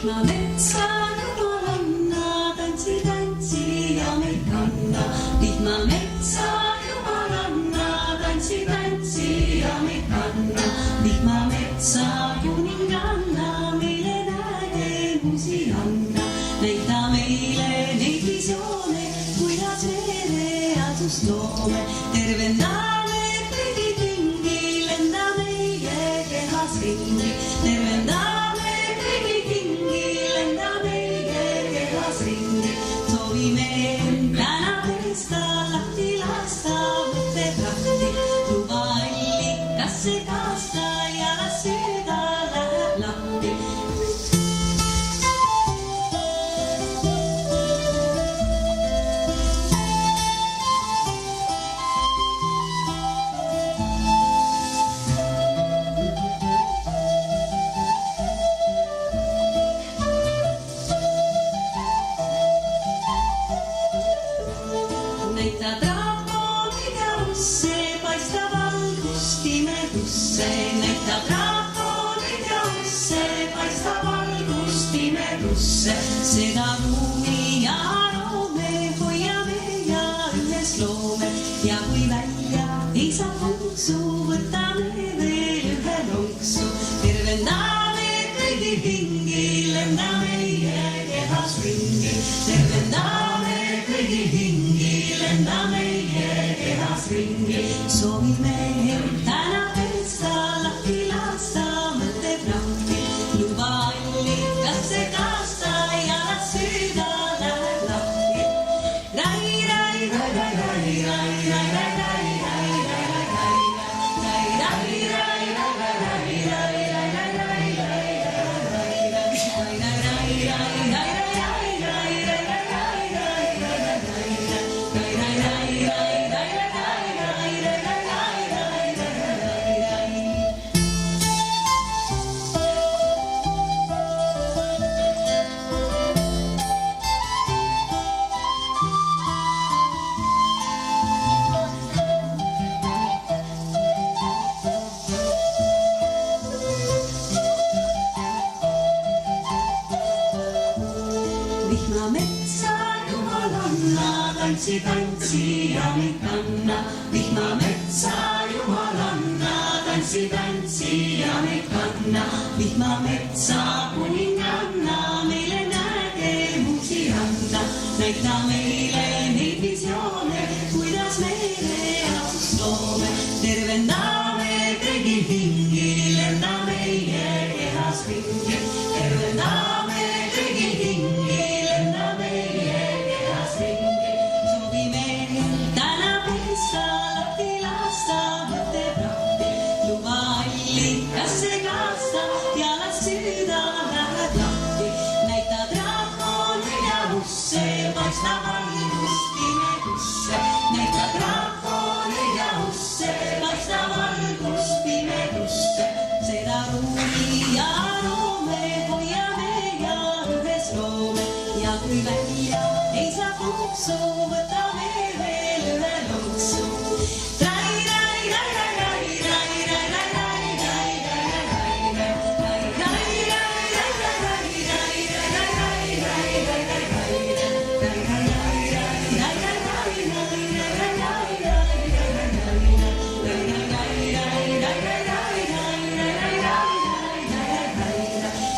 vihmametsa jumalanna, tantsi, tantsi ja meid kanna. Vihmametsa jumalanna, tantsi, tantsi ja meid kanna. Vihmametsa kuninganna, meile nägemusi anna. Näita meile neid visioone, kuidas me reaalsust loome. Tervendame kõigi tingi, lenda meie kehas ringi. Tervendame kõigi tingi, lenda meie kehas ringi. Soovime täna tõesta, lahti lasta, mõtted lahti. Luba allikasse kaasta ja las süda läheb lahti. Näita draakoonid ja usse, paista valgust imedusse. Näita draakoonid ja usse, paista valgust imedusse. Seda ruumi ja loome, hoiame ja ühes loome. Ja kui välja ei saa konksu, võtame veel ühe lonksu. Tervendame kõigi hingi, lenda meie kehas ringi. Tervendame kõigi hingi, lenda meie kehas ringi. Soovime täna tõesta, lahti lasta, mõtted lahti. Luba allikasse kaasta ja las süda läheb lahti. Rai, rai, rai, rai, rai, rai, rai, rai, rai, rai, rai, rai, rai, rai, rai, rai, rai, rai, rai, rai, Vihmametsa jumalanna, tantsi, tantsi ja meid kanna. Vihmametsa jumalanna, tantsi, tantsi ja meid kanna. Vihmametsa kuninganna, meile nägemusi anda. Näita meile neid visioone, kuidas me reaalsust loome. Tervendame kõigi hingi, lenda meie kehas ringi. Tervendame kõigi hingi, lenda meie kehas ringi. Soovime täna tõesta, lahti lasta, mõtted lahti. Luba allikasse kaasta ja las süda läheb lahti. Näita draakoonid ja usse, paista valgust imedusse. Näita draakoonid ja usse, paista valgust imedusse. Seda ruumi ja loome, hoiame ja ühes loome. Ja kui välja ei saa konksu, võtame veel ühe lonksu. Rai, rai, rai, rai, rai, rai, rai, rai, rai, rai, rai, rai, rai, rai,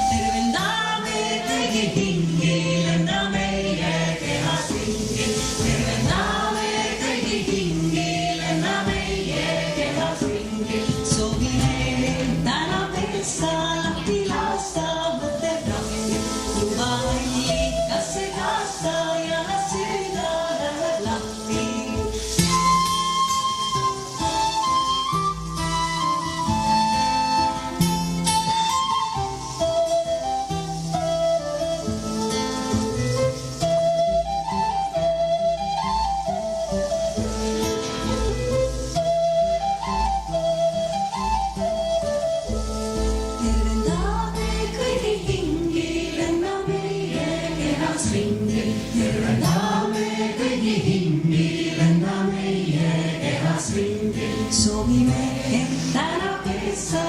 tervendame kõigi hingi, lenda meie kehas ringi. Tervendame kõigi hingi, lenda meie kehas ringi. Soovime täna tõesta, lahti lasta, mõtted lahti. Luba allikasse kaasta ja las süda läheb lahti. Tervendame kõigi hingi, lenda meie kehas ringi. Tervendame kõigi hingi, lenda meie kehas ringi. Soovime täna tõesta,